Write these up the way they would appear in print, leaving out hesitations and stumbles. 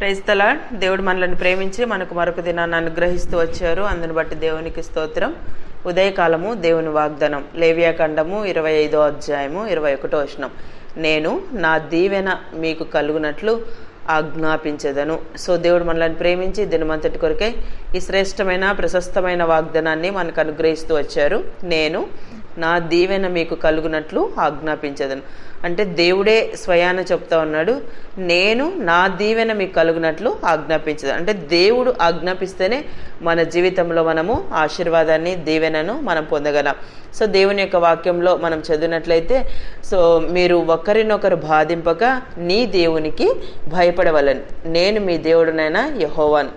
Praise the lord. దేవుడు మనల్ని ప్రేమించి మనకు మరొక దినాన్ని అనుగ్రహిస్తూ వచ్చారు. అందుని బట్టి దేవునికి స్తోత్రం. ఉదయకాలము దేవుని వాగ్దానం లేవియాకాండము 25వ అధ్యాయము 21వ వచనం. నేను నా దీవెన మీకు కలుగునట్లు ఆజ్ఞాపించదను. సో దేవుడు మనల్ని ప్రేమించి దినమంతటి కొరకై ఈ శ్రేష్టమైన ప్రశస్తమైన వాగ్దానాన్ని మనకు అనుగ్రహిస్తూ వచ్చారు. నేను నా దీవెన మీకు కలుగునట్లు ఆజ్ఞాపించదను అంటే దేవుడే స్వయాన చెప్తా ఉన్నాడు, నేను నా దీవెన మీకు కలుగునట్లు ఆజ్ఞాపించదు. అంటే దేవుడు ఆజ్ఞాపిస్తేనే మన జీవితంలో మనము ఆశీర్వాదాన్ని దీవెనను మనం పొందగలం. సో దేవుని యొక్క వాక్యంలో మనం చదివినట్లయితే, సో మీరు ఒకరినొకరు బాధింపక నీ దేవునికి భయపడవలను, నేను మీ దేవుడునైనా యెహోవాను.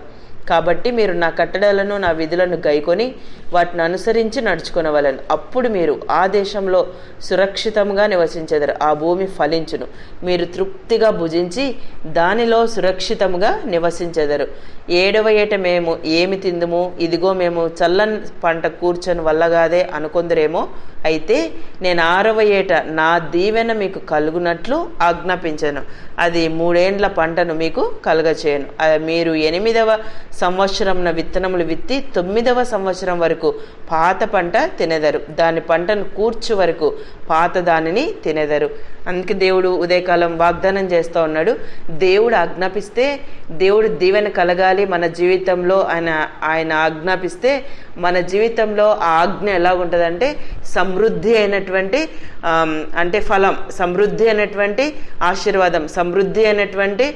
కాబట్టి మీరు నా కట్టడలను నా విధులను గైకొని వాటిని అనుసరించి నడుచుకొనవలను. అప్పుడు మీరు ఆ దేశంలో సురక్షితంగా నివసించెదరు. ఆ భూమి ఫలించును, మీరు తృప్తిగా భుజించి దానిలో సురక్షితంగా నివసించెదరు. 7వ ఏట మేము ఏమి తిందుము, ఇదిగో మేము చల్లని పంట కూర్చొని వల్లగాదే అనుకుందరేమో. అయితే నేను 6వ ఏట నా దీవెన మీకు కలుగునట్లు ఆజ్ఞాపించను, అది 3 ఏండ్ల పంటను మీకు కలుగచేయను. మీరు 8వ సంవత్సరంన విత్తనములు విత్తి 9వ సంవత్సరం వరకు పాత పంట తినెదరు, దాని పంటను కూర్చు వరకు పాత దానిని తినెదరు. అందుకే దేవుడు ఉదయకాలం వాగ్దానం చేస్తూ ఉన్నాడు, దేవుడు ఆజ్ఞాపిస్తే, దేవుడు దీవెన కలగాలి మన జీవితంలో. ఆయన ఆజ్ఞాపిస్తే మన జీవితంలో ఆ ఆజ్ఞ ఎలా ఉంటుందంటే సమృద్ధి అయినటువంటి అంటే ఫలం, సమృద్ధి అయినటువంటి ఆశీర్వాదం, సమృద్ధి అయినటువంటి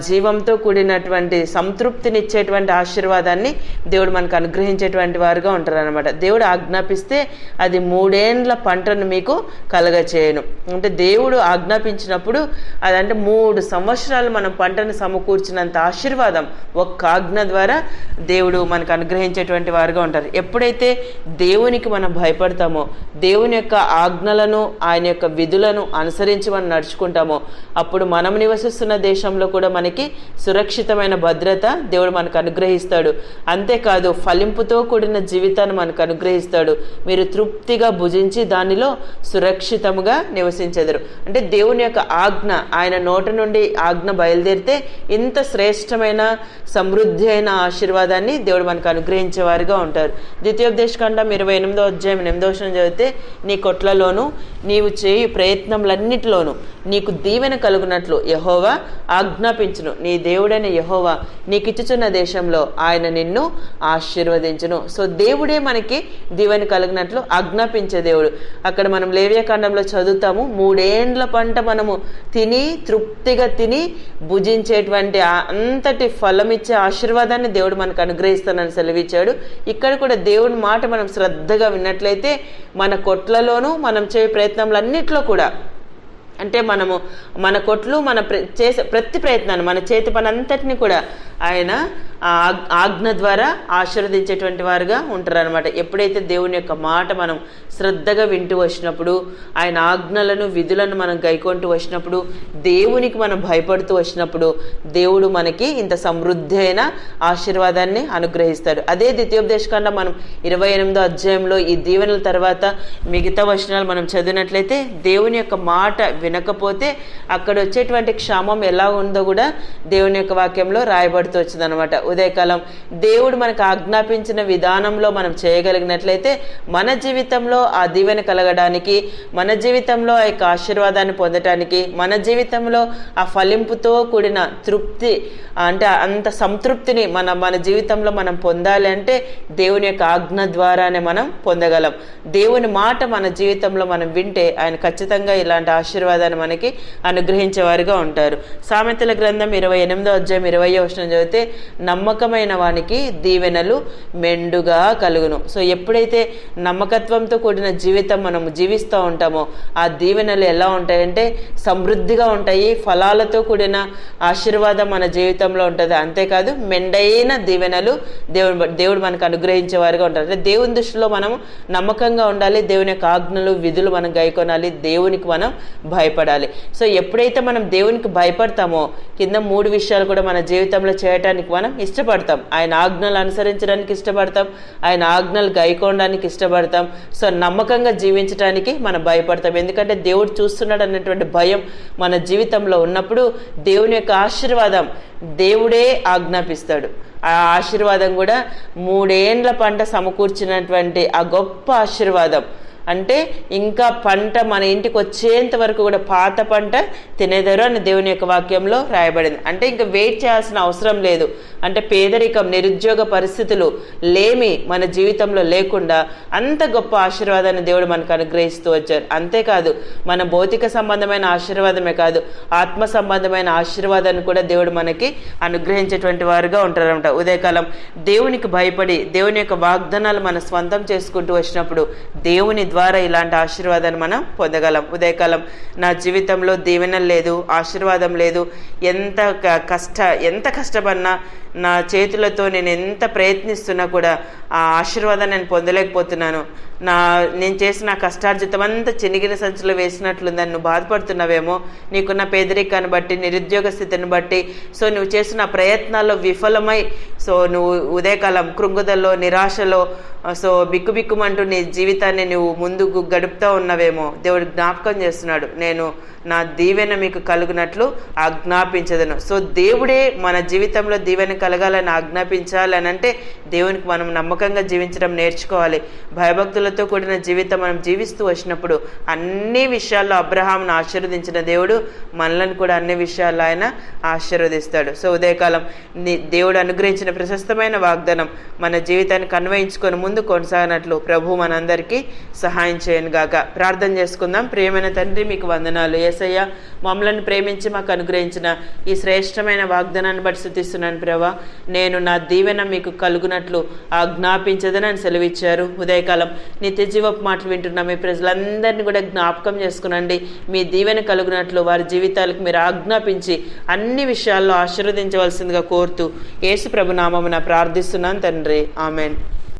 జీవంతో కూడినటువంటి సంతృప్తినిచ్చేటువంటి ఆశీర్వాదాన్ని దేవుడు మనకు అనుగ్రహించేటువంటి వారుగా ఉంటారు అనమాట. దేవుడు ఆజ్ఞాపిస్తే అది 3 ఏండ్ల పంటను మీకు కలగచేయను. అంటే దేవుడు ఆజ్ఞాపించినప్పుడు అదంటే 3 సంవత్సరాలు మనం పంటను సమకూర్చినంత ఆశీర్వాదం ఒక్క ఆజ్ఞ ద్వారా దేవుడు మనకు అనుగ్రహించేటువంటి వారుగా ఉంటారు. ఎప్పుడైతే దేవునికి మనం భయపడతామో, దేవుని యొక్క ఆజ్ఞలను ఆయన యొక్క విధులను అనుసరించి మనం నడుచుకుంటామో, అప్పుడు మనం నివసిస్తున్న దేశంలో కూడా మనకి సురక్షితమైన భద్రత దేవుడు మనకు అనుగ్రహిస్తాడు. అంతేకాదు ఫలింపుతో కూడిన జీవితాన్ని మనకు అనుగ్రహిస్తాడు. మీరు తృప్తిగా భుజించి దానిలో సురక్షితముగా నివసించెదరు. అంటే దేవుని యొక్క ఆజ్ఞ, ఆయన నోట నుండి ఆజ్ఞ బయలుదేరితే ఇంత శ్రేష్టమైన సమృద్ధి అయిన ఆశీర్వాదాన్ని దేవుడు మనకు అనుగ్రహించేవారుగా ఉంటారు. ద్వితీయోపదేశకాండం 28వ అధ్యాయం 8వ వచనం చదివితే, నీ కొట్లలోను నీవు చేయు ప్రయత్నములన్నిటిలోనూ నీకు దీవెన కలుగునట్లు యెహోవా ఆజ్ఞాపించును, నీ దేవుడైన యెహోవా నీకిచ్చుచున్న దేశంలో ఆయన నిన్ను ఆశీర్వదించును. సో దేవుడే మనకి దీవెన కలిగినట్లు ఆజ్ఞాపించే దేవుడు. అక్కడ మనం లేవియాకాండంలో చదువుతాము, 3 ఏండ్ల పంట మనము తిని తృప్తిగా తిని భుజించేటువంటి అంతటి ఫలమిచ్చే ఆశీర్వాదాన్ని దేవుడు మనకు అనుగ్రహిస్తానని సెలవిచ్చాడు. ఇక్కడ కూడా దేవుని మాట మనం శ్రద్ధగా విన్నట్లయితే మన కొట్లలోనూ మనం చేయ ప్రయత్నములన్నిట్లో కూడా, అంటే మనము మన కొట్లు మన చేసే ప్రతి ప్రయత్నాన్ని, మన చేతి పని అంతటిని కూడా ఆయన ఆజ్ఞ ద్వారా ఆశీర్వదించేటువంటి వారుగా ఉంటారు అనమాట. ఎప్పుడైతే దేవుని యొక్క మాట మనం శ్రద్ధగా వింటూ వచ్చినప్పుడు, ఆయన ఆజ్ఞలను విధులను మనం గైకొంటూ వచ్చినప్పుడు, దేవునికి మనం భయపడుతూ వచ్చినప్పుడు, దేవుడు మనకి ఇంత సమృద్ధి అయిన ఆశీర్వాదాన్ని అనుగ్రహిస్తాడు. అదే ద్వితీయోపదేశకాండం మనం 28వ అధ్యాయంలో ఈ దీవెనల తర్వాత మిగతా వచనాలు మనం చదివినట్లయితే, దేవుని యొక్క మాట వినకపోతే అక్కడ వచ్చేటువంటి క్షామం ఎలా ఉందో కూడా దేవుని యొక్క వాక్యంలో రాయబడుతూ వచ్చింది అనమాట. ఉదయకాలం దేవుడు మనకు ఆజ్ఞాపించిన విధానంలో మనం చేయగలిగినట్లయితే మన జీవితంలో ఆ దీవెన కలగడానికి, మన జీవితంలో ఆ యొక్క ఆశీర్వాదాన్ని పొందటానికి, మన జీవితంలో ఆ ఫలింపుతో కూడిన తృప్తి, అంటే అంత సంతృప్తిని మన జీవితంలో మనం పొందాలి అంటే దేవుని యొక్క ఆజ్ఞ ద్వారానే మనం పొందగలం. దేవుని మాట మన జీవితంలో మనం వింటే ఆయన ఖచ్చితంగా ఇలాంటి ఆశీర్వాదాన్ని మనకి అనుగ్రహించేవారుగా ఉంటారు. సామెతల గ్రంథం 28వ అధ్యాయం 20వ వచనం చదివితే, నమ్మకమైన వానికి దీవెనలు మెండుగా కలుగును. సో ఎప్పుడైతే నమ్మకత్వంతో కూడిన జీవితం మనము జీవిస్తూ ఉంటామో ఆ దీవెనలు ఎలా ఉంటాయంటే సమృద్ధిగా ఉంటాయి, ఫలాలతో కూడిన ఆశీర్వాదం మన జీవితంలో ఉంటుంది. అంతేకాదు మెండైన దీవెనలు దేవుడు మనకు అనుగ్రహించేవారుగా ఉంటారు. అంటే దేవుని దృష్టిలో మనము నమ్మకంగా ఉండాలి, దేవుని యొక్క ఆజ్ఞలు విధులు మనం గైకొనాలి, దేవునికి మనం భయపడాలి. సో ఎప్పుడైతే మనం దేవునికి భయపడతామో కింద 3 విషయాలు కూడా మన జీవితంలో చేయటానికి మనం ఇష్టపడతాం. ఆయన ఆజ్ఞలు అనుసరించడానికి ఇష్టపడతాం, ఆయన ఆజ్ఞలు గైకోవడానికి ఇష్టపడతాం. సో నమ్మకంగా జీవించడానికి మనం భయపడతాం. ఎందుకంటే దేవుడు చూస్తున్నాడు అన్నటువంటి భయం మన జీవితంలో ఉన్నప్పుడు దేవుని యొక్క ఆశీర్వాదం దేవుడే ఆజ్ఞాపిస్తాడు. ఆ ఆశీర్వాదం కూడా 3 ఏండ్ల పంట సమకూర్చినటువంటి ఆ గొప్ప ఆశీర్వాదం. అంటే ఇంకా పంట మన ఇంటికి వచ్చేంత వరకు కూడా పాత పంట తినేదారు అని దేవుని యొక్క వాక్యంలో రాయబడింది. అంటే ఇంకా వెయిట్ చేయాల్సిన అవసరం లేదు. అంటే పేదరికం, నిరుద్యోగ పరిస్థితులు, లేమి మన జీవితంలో లేకుండా అంత గొప్ప ఆశీర్వాదాన్ని దేవుడు మనకు అనుగ్రహిస్తూ వచ్చారు. అంతేకాదు మన భౌతిక సంబంధమైన ఆశీర్వాదమే కాదు, ఆత్మ సంబంధమైన ఆశీర్వాదాన్ని కూడా దేవుడు మనకి అనుగ్రహించేటువంటి వారుగా ఉంటారన్నమాట. ఉదయకాలం దేవునికి భయపడి దేవుని యొక్క వాగ్దానాలు మన స్వంతం చేసుకుంటూ వచ్చినప్పుడు దేవుని ద్వారా ఇలాంటి ఆశీర్వాదాన్ని మనం పొందగలం. ఉదయకాలం నా జీవితంలో దీవెనలు లేదు, ఆశీర్వాదం లేదు, ఎంత కష్టపడినా నా చేతులతో నేను ఎంత ప్రయత్నిస్తున్నా కూడా ఆ ఆశీర్వాదాన్ని నేను పొందలేకపోతున్నాను, నేను చేసిన కష్టార్జితం అంతా చినిగిన సంచులో వేసినట్లుందని నువ్వు బాధపడుతున్నావేమో. నీకున్న పేదరికాన్ని బట్టి, నిరుద్యోగ స్థితిని బట్టి, సో నువ్వు చేసిన ప్రయత్నాల్లో విఫలమై సో నువ్వు ఉదయకాలం కృంగుదల్లో, నిరాశలో, సో బిక్కుబిక్కుమంటూ నీ జీవితాన్ని నువ్వు ముందుకు గడుపుతూ ఉన్నావేమో. దేవుడు జ్ఞాపకం చేస్తున్నాడు, నేను నా దీవెన మీకు కలుగునట్లు ఆజ్ఞాపించదను. సో దేవుడే మన జీవితంలో దీవెన కలగాలని ఆజ్ఞాపించాలని అంటే దేవునికి మనం నమ్మకంగా జీవించడం నేర్చుకోవాలి. భయభక్తులతో కూడిన జీవితం మనం జీవిస్తూ వచ్చినప్పుడు అన్ని విషయాల్లో అబ్రహాంను ఆశీర్వదించిన దేవుడు మనలను కూడా అన్ని విషయాల్లో ఆయన ఆశీర్వదిస్తాడు. సో ఉదయకాలం దేవుడు అనుగ్రహించిన ప్రశస్తమైన వాగ్దానం మన జీవితానికి అన్వయించుకొని ముందు కొనసాగినట్లు ప్రభు మనందరికీ సహాయం చేయను గాక. ప్రార్థన చేసుకుందాం. ప్రియమైన తండ్రి, మీకు వందనాలు. యేసయ్య, మమ్మల్ని ప్రేమించి మాకు అనుగ్రహించిన ఈ శ్రేష్టమైన వాగ్దానాన్ని బట్టి స్తుతిస్తున్నాను ప్రభా. నేను నా దీవెన మీకు కలుగునట్లు ఆజ్ఞాపించదని సెలవిచ్చారు. ఉదయకాలం నిత్య జీవపు మాటలు వింటున్న మీ ప్రజలందరినీ కూడా జ్ఞాపకం చేసుకునండి. మీ దీవెన కలుగునట్లు వారి జీవితాలకు మీరు ఆజ్ఞాపించి అన్ని విషయాల్లో ఆశీర్వదించవలసిందిగా కోరుతూ యేసు ప్రభు నామమున ప్రార్థిస్తున్నాను తండ్రి. ఆమెన్.